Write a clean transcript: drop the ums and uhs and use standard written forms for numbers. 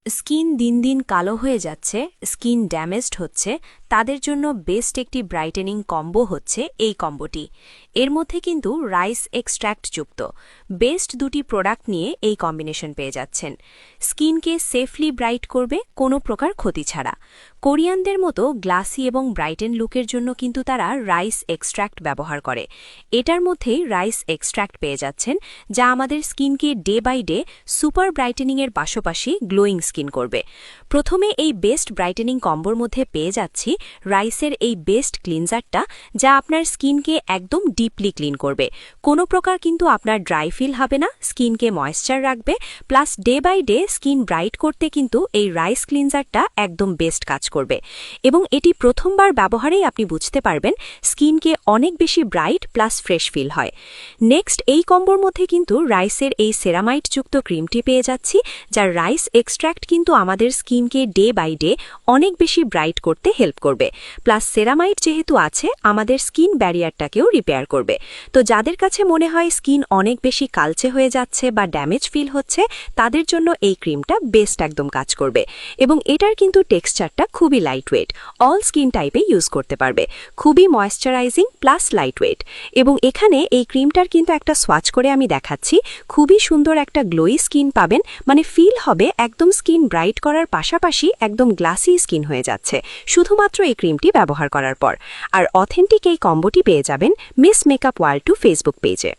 Skin দিন দিন কালো হয়ে যাচ্ছে, স্কিন ড্যামেজড হচ্ছে, তাদের জন্য বেস্ট একটি ব্রাইটেনিং কম্বো হচ্ছে এই কম্বোটি। এর মধ্যে কিন্তু রাইস এক্সট্র্যাক্ট যুক্ত বেস্ট দুটি প্রোডাক্ট নিয়ে এই কম্বিনেশন পেয়ে যাচ্ছেন। স্কিনকে সেফলি ব্রাইট করবে কোনো প্রকার ক্ষতি ছাড়া। কোরিয়ানদের মতো গ্লাসি এবং ব্রাইটেন লুকের জন্য কিন্তু তারা রাইস এক্সট্র্যাক্ট ব্যবহার করে। এটার মধ্যেই রাইস এক্সট্র্যাক্ট পেয়ে যাচ্ছেন, যা আমাদের স্কিনকে ডে বাই ডে সুপার ব্রাইটেনিংয়ের পাশাপাশি গ্লোয়িং স্কিন করবে। প্রথমে এই বেস্ট ব্রাইটেনিং কম্বোর মধ্যে পেয়ে যাচ্ছি রাইসের এই বেস্ট ক্লিনজারটা, যা আপনার স্কিনকে একদম ডিপলি ক্লিন করবে। কোনো প্রকার কিন্তু আপনার ড্রাই ফিল হবে না, স্কিনকে ময়েশ্চার রাখবে, plus day by day skin bright করতে কিন্তু এই রাইস ক্লিনজারটা একদম বেস্ট কাজ করবে। এবং এটি প্রথমবার ব্যবহারেই আপনি বুঝতে পারবেন স্কিনকে অনেক বেশি ব্রাইট প্লাস ফ্রেশ ফিল হয়। নেক্সট এই কম্বোর মধ্যে কিন্তু রাইসের এই সেরামাইট যুক্ত ক্রিমটি পেয়ে যাচ্ছি, যার রাইস এক্সট্র্যাক্ট কিন্তু আমাদের স্কিনকে ডে বাই ডে অনেক বেশি ব্রাইট করতে হেল্প করবে। প্লাস সেরামাইট যেহেতু আছে, আমাদের স্কিন ব্যারিয়ারটাকেও রিপেয়ার করবে। তো যাদের কাছে মনে হয় স্কিন অনেক বেশি কালচে হয়ে যাচ্ছে বা ড্যামেজ ফিল হচ্ছে, তাদের জন্য এই ক্রিমটা বেস্ট একদম কাজ করবে। এবং এটার কিন্তু টেক্সচারটা খুবই লাইটওয়েট, অল স্কিন টাইপে ইউজ করতে পারবে। খুবই ময়েশ্চারাইজিং প্লাস লাইটওয়েট। এবং এখানে এই ক্রিমটার কিন্তু একটা সোয়াচ করে আমি দেখাচ্ছি। খুবই সুন্দর একটা গ্লোই স্কিন পাবেন, মানে ফিল হবে একদম স্কিন ব্রাইট করার পাশাপাশি একদম গ্লাসি স্কিন হয়ে যাচ্ছে শুধুমাত্র এই ক্রিমটি ব্যবহার করার পর। আর অথেন্টিক এই কম্বোটি পেয়ে যাবেন মিস মেকআপ ওয়ার্ল্ড 2 ফেসবুক পেজে।